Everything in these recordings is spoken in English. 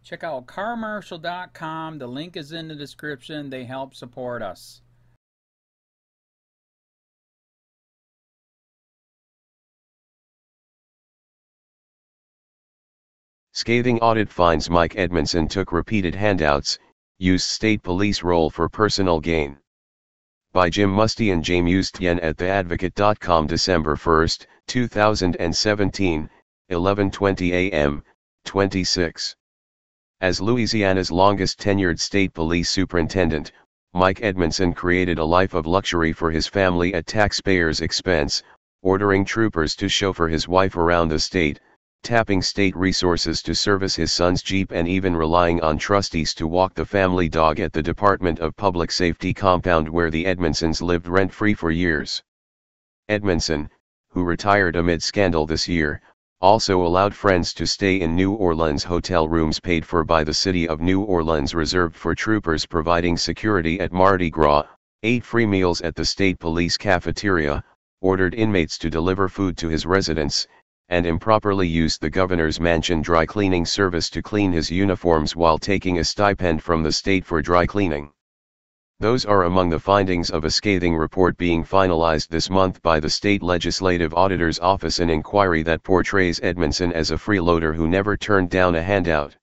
Check out carmarshal.com. The link is in the description. They help support us. Scathing audit finds Mike Edmondson took repeated handouts, used state police roll for personal gain. By Jim Musty and James Ustyen at theadvocate.com, December 1, 2017, 11:20 a.m., 26. As Louisiana's longest tenured state police superintendent, Mike Edmondson created a life of luxury for his family at taxpayers' expense, ordering troopers to chauffeur his wife around the state, tapping state resources to service his son's Jeep, and even relying on trustees to walk the family dog at the Department of Public Safety compound where the Edmondsons lived rent-free for years. Edmondson, who retired amid scandal this year, also allowed friends to stay in New Orleans hotel rooms paid for by the city of New Orleans reserved for troopers, providing security at Mardi Gras, ate free meals at the state police cafeteria, ordered inmates to deliver food to his residence, and improperly used the governor's mansion dry cleaning service to clean his uniforms while taking a stipend from the state for dry cleaning. Those are among the findings of a scathing report being finalized this month by the State Legislative Auditor's Office, an inquiry that portrays Edmondson as a freeloader who never turned down a handout.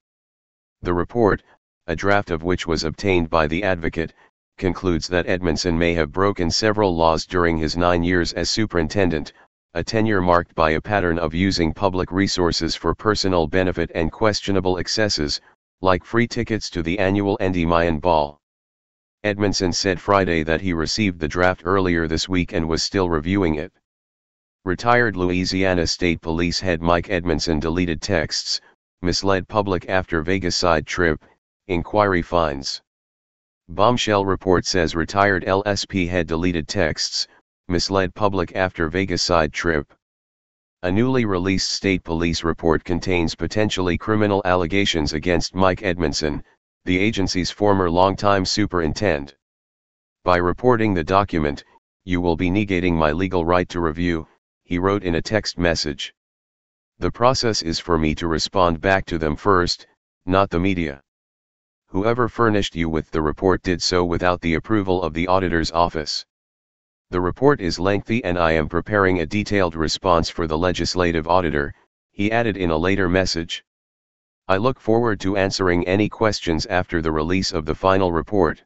The report, a draft of which was obtained by the Advocate, concludes that Edmondson may have broken several laws during his 9 years as superintendent, a tenure marked by a pattern of using public resources for personal benefit and questionable excesses, like free tickets to the annual Indy Mayan Ball. Edmondson said Friday that he received the draft earlier this week and was still reviewing it. Retired Louisiana State Police head Mike Edmondson deleted texts, misled public after Vegas side trip, inquiry finds. Bombshell report says retired LSP head deleted texts, misled public after Vegas side trip. A newly released state police report contains potentially criminal allegations against Mike Edmondson, the agency's former longtime superintendent. By reporting the document, you will be negating my legal right to review, he wrote in a text message. The process is for me to respond back to them first, not the media. Whoever furnished you with the report did so without the approval of the auditor's office. The report is lengthy and I am preparing a detailed response for the legislative auditor, he added in a later message. I look forward to answering any questions after the release of the final report.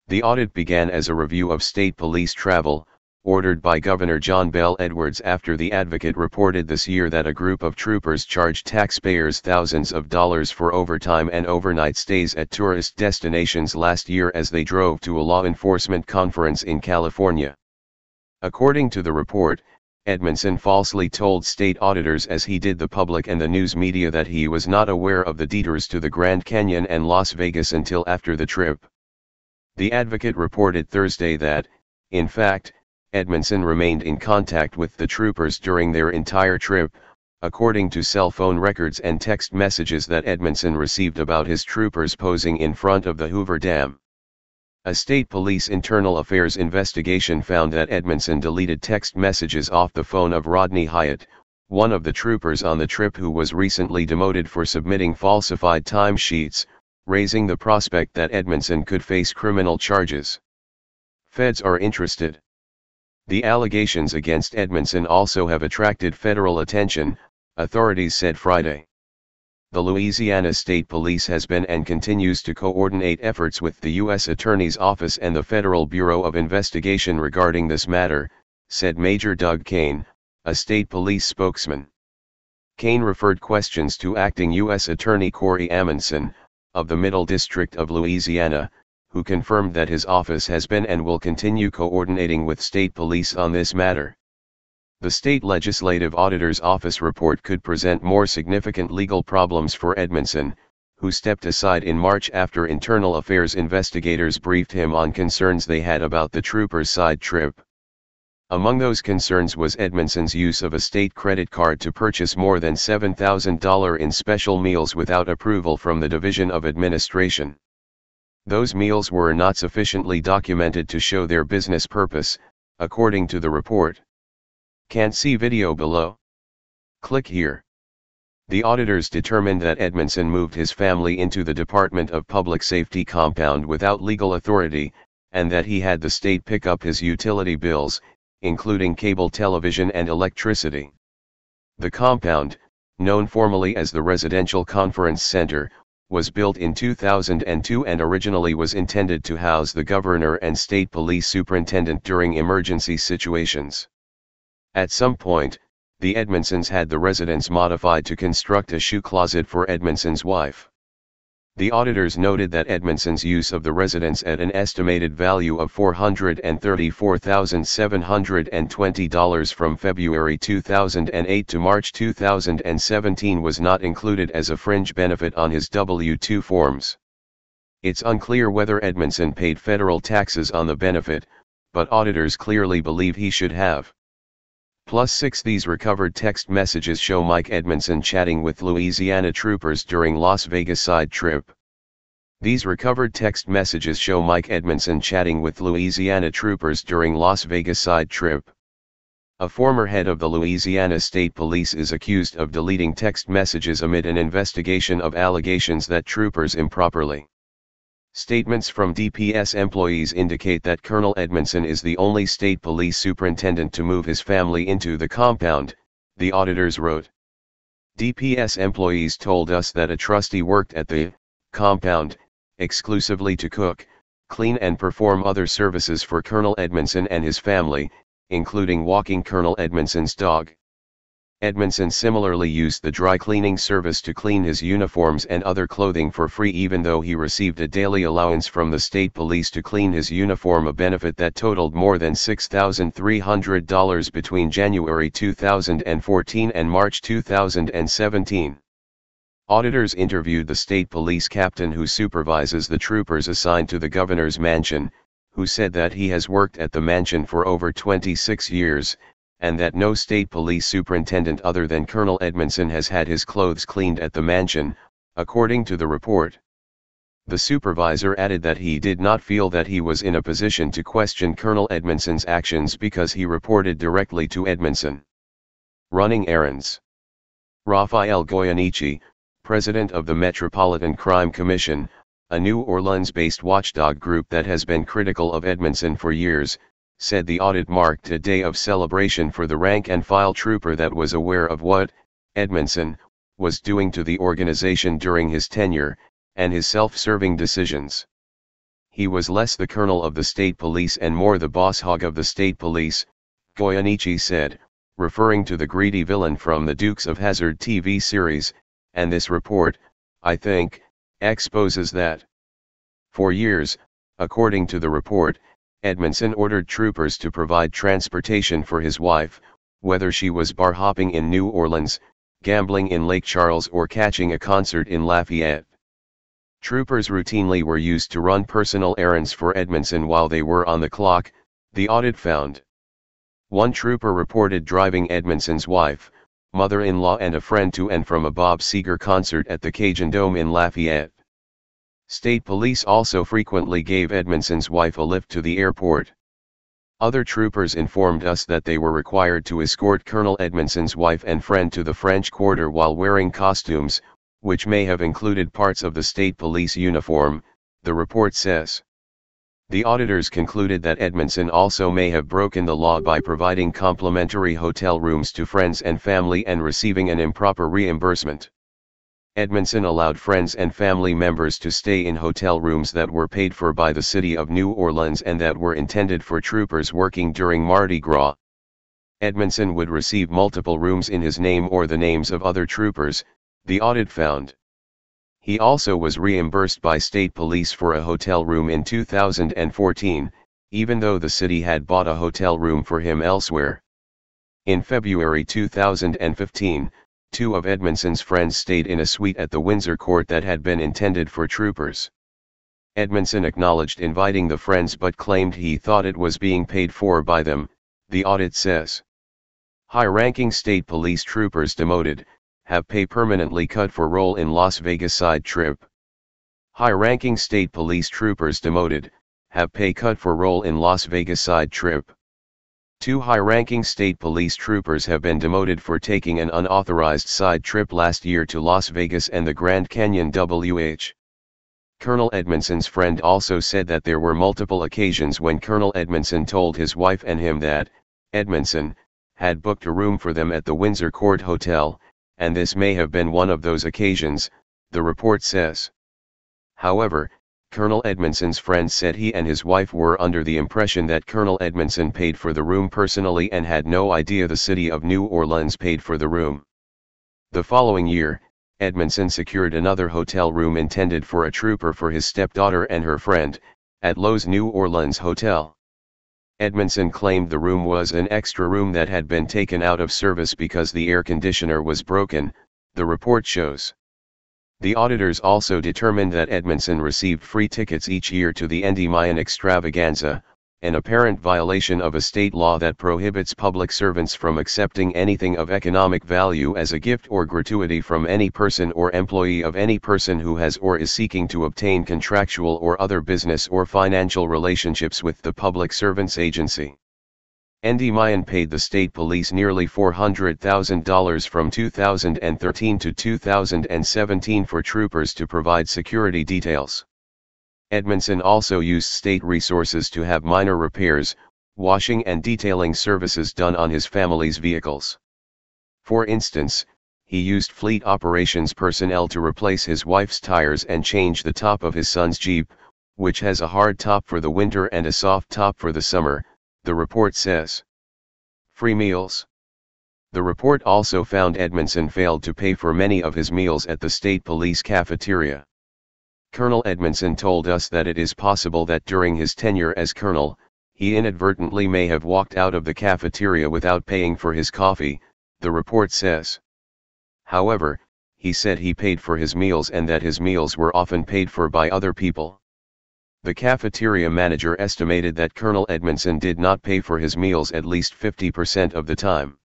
The audit began as a review of state police travel, ordered by Governor John Bell Edwards after the Advocate reported this year that a group of troopers charged taxpayers thousands of dollars for overtime and overnight stays at tourist destinations last year as they drove to a law enforcement conference in California. According to the report, Edmondson falsely told state auditors, as he did the public and the news media, that he was not aware of the detours to the Grand Canyon and Las Vegas until after the trip. The Advocate reported Thursday that, in fact, Edmondson remained in contact with the troopers during their entire trip, according to cell phone records and text messages that Edmondson received about his troopers posing in front of the Hoover Dam. A state police internal affairs investigation found that Edmondson deleted text messages off the phone of Rodney Hyatt, one of the troopers on the trip who was recently demoted for submitting falsified timesheets, raising the prospect that Edmondson could face criminal charges. Feds are interested. The allegations against Edmondson also have attracted federal attention, authorities said Friday. The Louisiana State Police has been and continues to coordinate efforts with the U.S. Attorney's Office and the Federal Bureau of Investigation regarding this matter, said Major Doug Kane, a state police spokesman. Kane referred questions to acting U.S. Attorney Corey Amundson, of the Middle District of Louisiana, who confirmed that his office has been and will continue coordinating with state police on this matter. The State Legislative Auditor's Office report could present more significant legal problems for Edmondson, who stepped aside in March after internal affairs investigators briefed him on concerns they had about the troopers' side trip. Among those concerns was Edmondson's use of a state credit card to purchase more than $7,000 in special meals without approval from the Division of Administration. Those meals were not sufficiently documented to show their business purpose, according to the report. Can't see video below? Click here. The auditors determined that Edmondson moved his family into the Department of Public Safety compound without legal authority, and that he had the state pick up his utility bills, including cable television and electricity. The compound, known formally as the Residential Conference Center, was built in 2002 and originally was intended to house the governor and state police superintendent during emergency situations. At some point, the Edmondsons had the residence modified to construct a shoe closet for Edmondson's wife. The auditors noted that Edmondson's use of the residence at an estimated value of $434,720 from February 2008 to March 2017 was not included as a fringe benefit on his W-2 forms. It's unclear whether Edmondson paid federal taxes on the benefit, but auditors clearly believe he should have. +6 These recovered text messages show Mike Edmondson chatting with Louisiana troopers during Las Vegas side trip. These recovered text messages show Mike Edmondson chatting with Louisiana troopers during Las Vegas side trip. A former head of the Louisiana State Police is accused of deleting text messages amid an investigation of allegations that troopers improperly. Statements from DPS employees indicate that Colonel Edmondson is the only state police superintendent to move his family into the compound, the auditors wrote. DPS employees told us that a trustee worked at the compound exclusively to cook, clean and perform other services for Colonel Edmondson and his family, including walking Colonel Edmondson's dog. Edmondson similarly used the dry cleaning service to clean his uniforms and other clothing for free, even though he received a daily allowance from the state police to clean his uniform, a benefit that totaled more than $6,300 between January 2014 and March 2017. Auditors interviewed the state police captain who supervises the troopers assigned to the governor's mansion, who said that he has worked at the mansion for over 26 years, and that no state police superintendent other than Colonel Edmondson has had his clothes cleaned at the mansion, according to the report. The supervisor added that he did not feel that he was in a position to question Colonel Edmondson's actions because he reported directly to Edmondson. Running errands. Rafael Goyeneche, president of the Metropolitan Crime Commission, a New Orleans-based watchdog group that has been critical of Edmondson for years, said the audit marked a day of celebration for the rank-and-file trooper that was aware of what Edmondson was doing to the organization during his tenure, and his self-serving decisions. He was less the colonel of the state police and more the boss hog of the state police, Goyeneche said, referring to the greedy villain from the Dukes of Hazzard TV series, and this report, I think, exposes that. For years, according to the report, Edmondson ordered troopers to provide transportation for his wife, whether she was bar hopping in New Orleans, gambling in Lake Charles or catching a concert in Lafayette. Troopers routinely were used to run personal errands for Edmondson while they were on the clock, the audit found. One trooper reported driving Edmondson's wife, mother-in-law and a friend to and from a Bob Seger concert at the Cajun Dome in Lafayette. State police also frequently gave Edmondson's wife a lift to the airport. Other troopers informed us that they were required to escort Colonel Edmondson's wife and friend to the French Quarter while wearing costumes, which may have included parts of the state police uniform, the report says. The auditors concluded that Edmondson also may have broken the law by providing complimentary hotel rooms to friends and family and receiving an improper reimbursement. Edmondson allowed friends and family members to stay in hotel rooms that were paid for by the city of New Orleans and that were intended for troopers working during Mardi Gras. Edmondson would receive multiple rooms in his name or the names of other troopers, the audit found. He also was reimbursed by state police for a hotel room in 2014, even though the city had bought a hotel room for him elsewhere. In February 2015, two of Edmondson's friends stayed in a suite at the Windsor Court that had been intended for troopers. Edmondson acknowledged inviting the friends but claimed he thought it was being paid for by them, the audit says. High-ranking state police troopers demoted, have pay permanently cut for role in Las Vegas side trip. High-ranking state police troopers demoted, have pay cut for role in Las Vegas side trip. 2 high-ranking state police troopers have been demoted for taking an unauthorized side trip last year to Las Vegas and the Grand Canyon. Colonel Edmondson's friend also said that there were multiple occasions when Colonel Edmondson told his wife and him that Edmondson had booked a room for them at the Windsor Court Hotel, and this may have been one of those occasions, the report says. However, Colonel Edmondson's friend said he and his wife were under the impression that Colonel Edmondson paid for the room personally and had no idea the city of New Orleans paid for the room. The following year, Edmondson secured another hotel room intended for a trooper for his stepdaughter and her friend, at Lowe's New Orleans Hotel. Edmondson claimed the room was an extra room that had been taken out of service because the air conditioner was broken, the report shows. The auditors also determined that Edmondson received free tickets each year to the Indy Mayan extravaganza, an apparent violation of a state law that prohibits public servants from accepting anything of economic value as a gift or gratuity from any person or employee of any person who has or is seeking to obtain contractual or other business or financial relationships with the public servants agency. Indy Mayan paid the state police nearly $400,000 from 2013 to 2017 for troopers to provide security details. Edmondson also used state resources to have minor repairs, washing and detailing services done on his family's vehicles. For instance, he used fleet operations personnel to replace his wife's tires and change the top of his son's Jeep, which has a hard top for the winter and a soft top for the summer, the report says. Free meals. The report also found Edmondson failed to pay for many of his meals at the state police cafeteria. Colonel Edmondson told us that it is possible that during his tenure as colonel, he inadvertently may have walked out of the cafeteria without paying for his coffee, the report says. However, he said he paid for his meals and that his meals were often paid for by other people. The cafeteria manager estimated that Colonel Edmondson did not pay for his meals at least 50% of the time.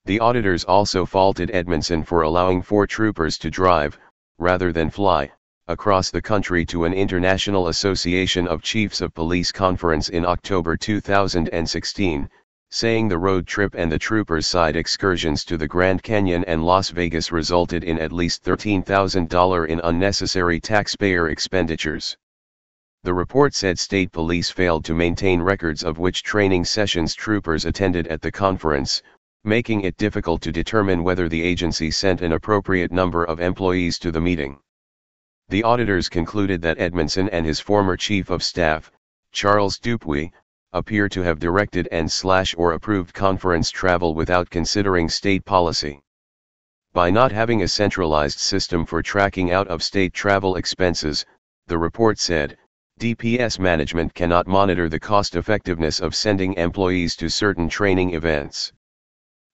The auditors also faulted Edmondson for allowing 4 troopers to drive, rather than fly, across the country to an International Association of Chiefs of Police conference in October 2016, saying the road trip and the troopers' side excursions to the Grand Canyon and Las Vegas resulted in at least $13,000 in unnecessary taxpayer expenditures. The report said state police failed to maintain records of which training sessions troopers attended at the conference, making it difficult to determine whether the agency sent an appropriate number of employees to the meeting. The auditors concluded that Edmondson and his former chief of staff, Charles Dupuy, appear to have directed and/or approved conference travel without considering state policy. By not having a centralized system for tracking out-of-state travel expenses, the report said, DPS management cannot monitor the cost-effectiveness of sending employees to certain training events.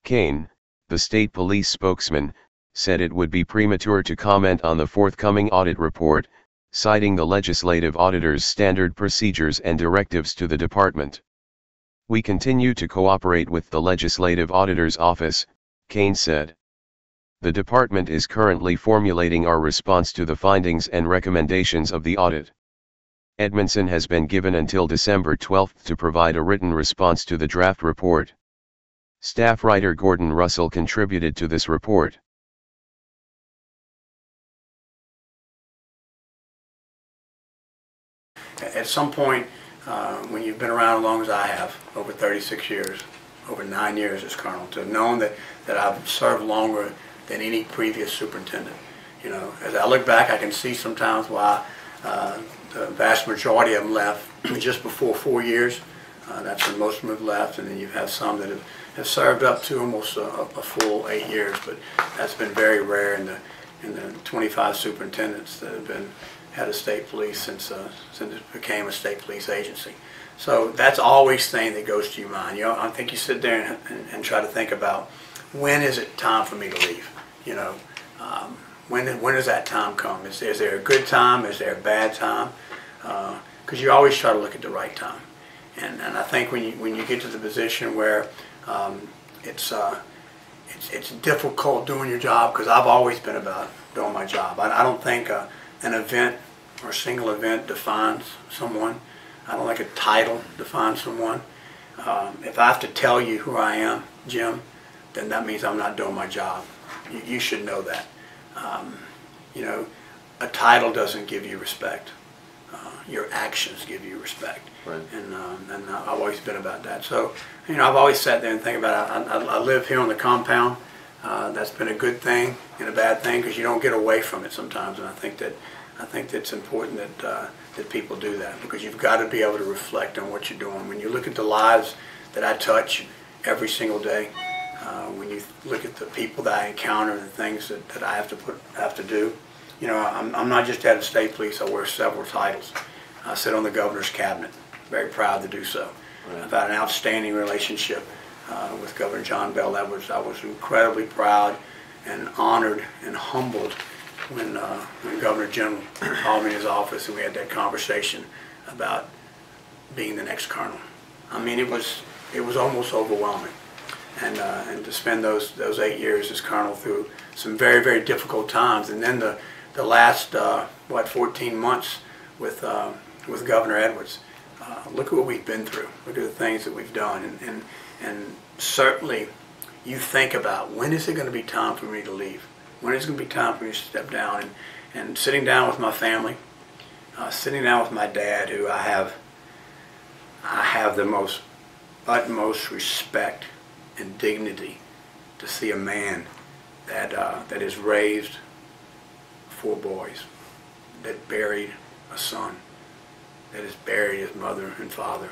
Kane, the state police spokesman, said it would be premature to comment on the forthcoming audit report, citing the legislative auditor's standard procedures and directives to the department. We continue to cooperate with the legislative auditor's office, Kane said. The department is currently formulating our response to the findings and recommendations of the audit. Edmondson has been given until December 12 to provide a written response to the draft report. Staff writer Gordon Russell contributed to this report. At some point, when you've been around as long as I have, over 36 years, over 9 years as colonel, to have known that I've served longer than any previous superintendent. You know, as I look back, I can see sometimes why the vast majority of them left just before 4 years. That's when most of them have left, and then you have some that have served up to almost a full 8 years, but that's been very rare in the 25 superintendents that have been head of state police since it became a state police agency. So that's always thing that goes to your mind. You know, I think you sit there and try to think about, when is it time for me to leave? You know, when does that time come? Is there a good time? Is there a bad time? Because you always try to look at the right time. And I think when you get to the position where it's difficult doing your job, because I've always been about doing my job. I don't think an event or a single event defines someone. I don't think a title defines someone. If I have to tell you who I am, Jim, then that means I'm not doing my job. You should know that. You know, a title doesn't give you respect. Your actions give you respect. Right. And I've always been about that. So, you know, I've always sat there and think about it. I live here on the compound. That's been a good thing and a bad thing because you don't get away from it sometimes. And I think that it's important that people do that, because you've got to be able to reflect on what you're doing. When you look at the lives that I touch every single day, when you look at the people that I encounter and the things that I have to do, you know, I'm not just head of state police. I wear several titles. I sit on the governor's cabinet. Very proud to do so. Right. I've had an outstanding relationship with Governor John Bell. I was incredibly proud and honored and humbled when Governor General called me in his office and we had that conversation about being the next colonel. I mean, it was almost overwhelming. And to spend those 8 years as colonel through some very, very difficult times, and then the last 14 months with Governor Edwards. Look at what we've been through. Look at the things that we've done, and certainly you think about, when is it going to be time for me to leave? When is it going to be time for me to step down? And sitting down with my family, sitting down with my dad, who I have the utmost respect and dignity to see a man that has raised 4 boys, that buried a son, that has buried his mother and father,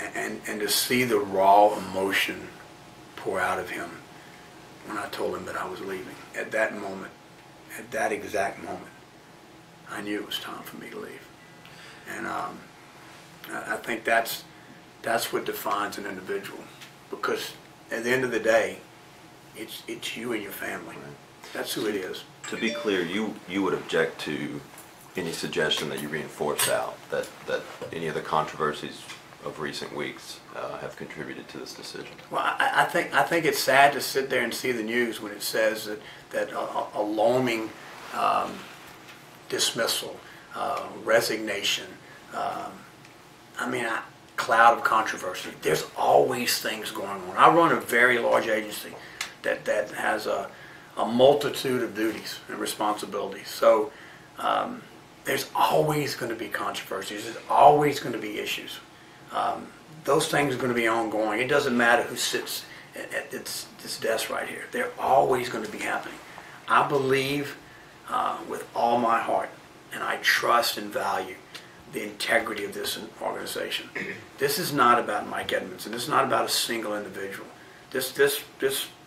and to see the raw emotion pour out of him when I told him that I was leaving. At that moment, at that exact moment, I knew it was time for me to leave. And I think that's what defines an individual, because at the end of the day, it's you and your family. That's who it is. To be clear, you would object to any suggestion that you reinforce out that any of the controversies of recent weeks have contributed to this decision? Well, I think it's sad to sit there and see the news when it says that a alarming dismissal, resignation, cloud of controversy. There's always things going on. I run a very large agency that has a multitude of duties and responsibilities. So there's always going to be controversies. There's always going to be issues. Those things are going to be ongoing. It doesn't matter who sits at this desk right here. They're always going to be happening. I believe with all my heart, and I trust and value the integrity of this organization. This is not about Mike Edmondson. This is not about a single individual. This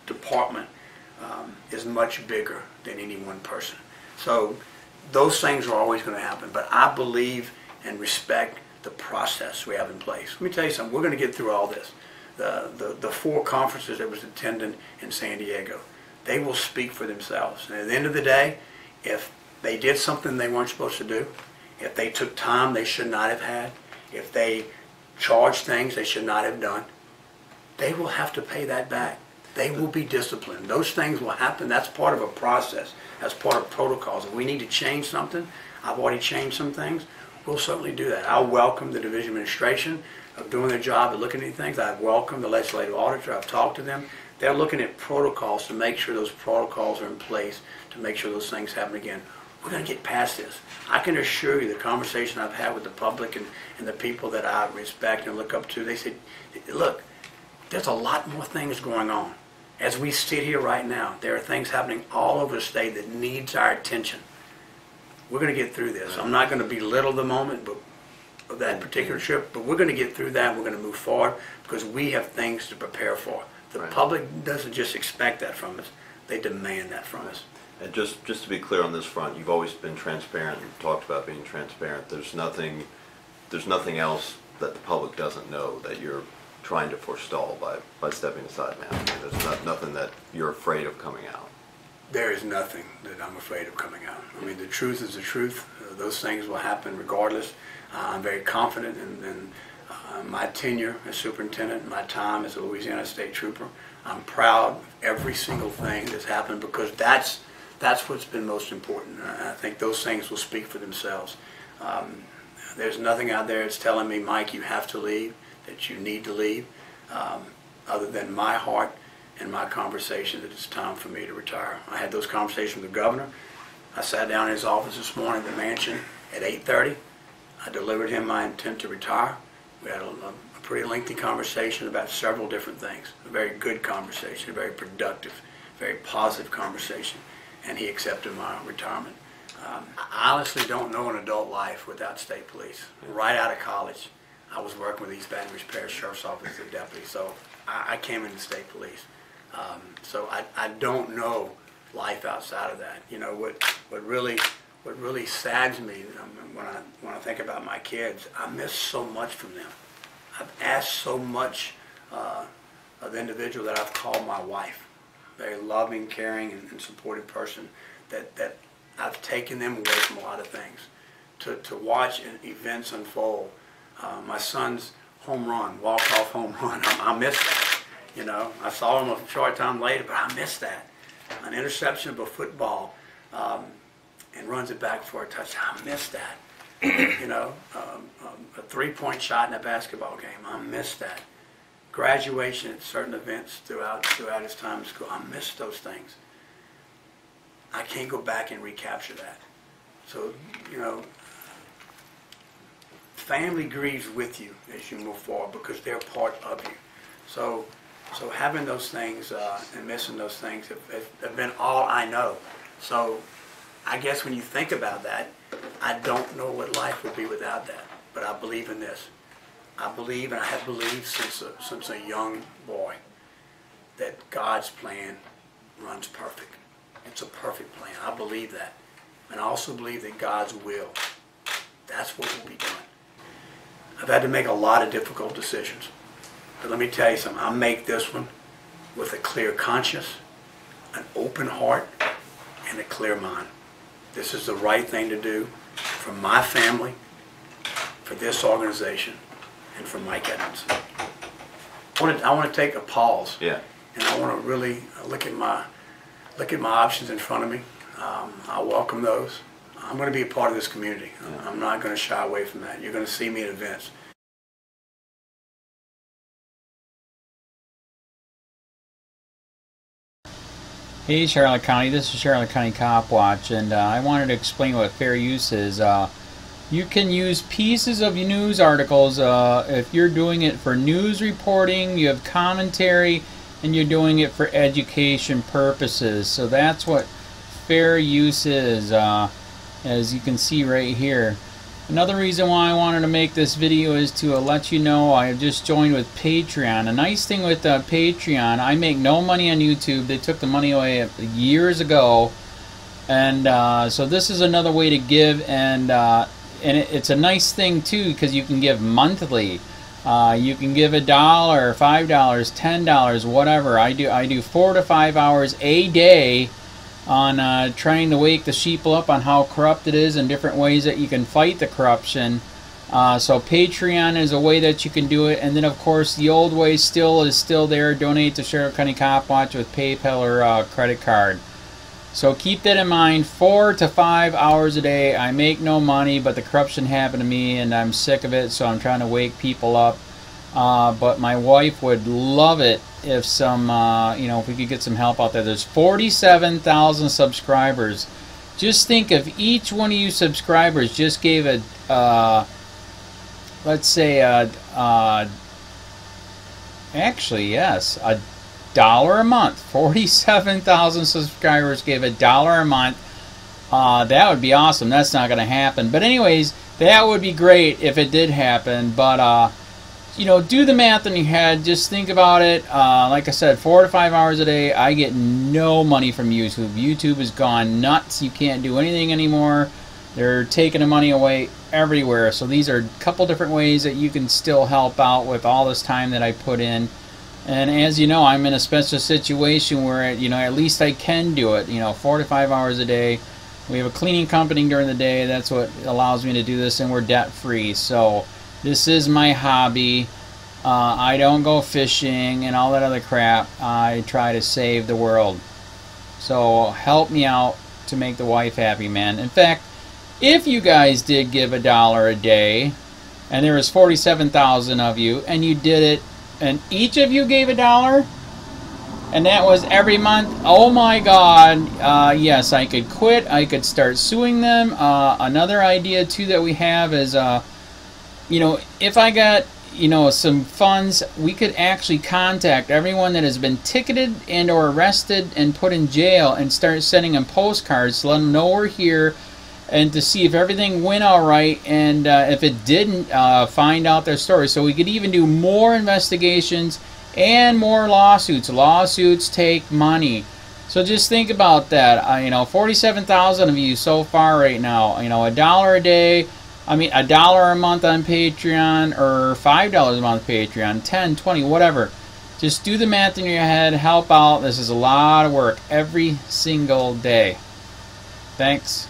department is much bigger than any one person. So those things are always going to happen. But I believe and respect the process we have in place. Let me tell you something. We're going to get through all this. The 4 conferences that was attended in San Diego, they will speak for themselves. And at the end of the day, if they did something they weren't supposed to do, if they took time they should not have had, if they charged things they should not have done, they will have to pay that back. They will be disciplined. Those things will happen. That's part of a process. That's part of protocols. If we need to change something, I've already changed some things, we'll certainly do that. I welcome the Division Administration of doing their job of looking at these things. I welcome the Legislative Auditor. I've talked to them. They're looking at protocols to make sure those protocols are in place to make sure those things happen again. We're going to get past this. I can assure you the conversation I've had with the public and the people that I respect and look up to, they said, look, there's a lot more things going on. As we sit here right now, there are things happening all over the state that needs our attention. We're going to get through this. I'm not going to belittle the moment of that particular trip, but we're going to get through that. We're going to move forward because we have things to prepare for. The public doesn't just expect that from us. They demand that from us. And just to be clear on this front, you've always been transparent. You've talked about being transparent. There's nothing else that the public doesn't know that you're trying to forestall by stepping aside now. I mean, there's nothing that you're afraid of coming out. There is nothing that I'm afraid of coming out. I mean, the truth is the truth. Those things will happen regardless. I'm very confident in my tenure as superintendent, my time as a Louisiana State Trooper. I'm proud of every single thing that's happened because that's what's been most important. I think those things will speak for themselves. There's nothing out there that's telling me, Mike, you have to leave. that you need to leave, other than my heart and my conversation that it's time for me to retire. I had those conversations with the governor. I sat down in his office this morning at the mansion at 8:30. I delivered him my intent to retire. We had a pretty lengthy conversation about several different things. A very good conversation, a very productive, very positive conversation, and he accepted my retirement. I honestly don't know an adult life without state police. Right out of college, I was working with East Baton Rouge Parish Sheriff's Office as a deputy, so I came into state police. So I don't know life outside of that. You know, what really saddens me when I think about my kids, I miss so much from them. I've asked so much of the individual that I've called my wife, very loving, caring, and supportive person, that I've taken them away from a lot of things. To watch events unfold, my son's home run, walk-off home run, I miss that. You know, I saw him a short time later, but I missed that. An interception of a football and runs it back for a touchdown, I missed that. You know, a three-point shot in a basketball game, I missed that. Graduation at certain events throughout his time in school, I missed those things. I can't go back and recapture that. So, you know, family grieves with you as you move forward because they're part of you. So having those things and missing those things have been all I know. So I guess when you think about that, I don't know what life would be without that. But I believe in this. I believe, and I have believed since a young boy, that God's plan runs perfect. It's a perfect plan. I believe that. And I also believe that God's will, that's what will be done. I've had to make a lot of difficult decisions. But let me tell you something, I make this one with a clear conscience, an open heart, and a clear mind. This is the right thing to do for my family, for this organization, and for Mike Edmonds. I want to take a pause. Yeah. And I want to really look at my options in front of me. I welcome those. I'm going to be a part of this community. I'm not going to shy away from that. You're going to see me at events. Hey Charlotte County, this is Charlotte County COPWATCH, and I wanted to explain what fair use is. You can use pieces of news articles if you're doing it for news reporting, you have commentary, and you're doing it for education purposes. So that's what fair use is, as you can see right here. Another reason why I wanted to make this video is to let you know I just joined with Patreon. A nice thing with Patreon, I make no money on YouTube. They took the money away years ago, and so this is another way to give, and it's a nice thing too because you can give monthly. You can give $1, $5, $10, whatever. I do 4 to 5 hours a day on trying to wake the sheeple up on how corrupt it is and different ways that you can fight the corruption. So Patreon is a way that you can do it, and then of course the old way is still there. Donate to Charlotte County COPWATCH with PayPal or credit card. So keep that in mind. 4 to 5 hours a day. I make no money, but the corruption happened to me and I'm sick of it, so I'm trying to wake people up. But my wife would love it if if we could get some help out there. There's 47,000 subscribers. Just think if each one of you subscribers just gave let's say actually yes, $1 a month. 47,000 subscribers gave $1 a month. That would be awesome. That's not going to happen. But anyways, that would be great if it did happen. But do the math in your head. Just think about it. Like I said, 4 to 5 hours a day. I get no money from YouTube. YouTube has gone nuts. You can't do anything anymore. They're taking the money away everywhere. So these are a couple different ways that you can still help out with all this time that I put in. And as you know, I'm in a special situation where at least I can do it. 4 to 5 hours a day. We have a cleaning company during the day. That's what allows me to do this, and we're debt free. So this is my hobby. I don't go fishing and all that other crap. I try to save the world. So help me out to make the wife happy, man. In fact, if you guys did give $1 a day, and there was 47,000 of you, and you did it, and each of you gave $1, and that was every month. Oh my God! Yes, I could quit. I could start suing them. Another idea too that we have is, you know, if I got, you know, some funds, we could actually contact everyone that has been ticketed and or arrested and put in jail and start sending them postcards to let them know we're here, and to see if everything went all right, and if it didn't, find out their story. So we could even do more investigations and more lawsuits. Lawsuits take money. So just think about that. You know, 47,000 of you so far right now. You know, $1 a day. I mean, $1 a month on Patreon, or $5 a month Patreon, 10, 20, whatever. Just do the math in your head. Help out. This is a lot of work every single day. Thanks.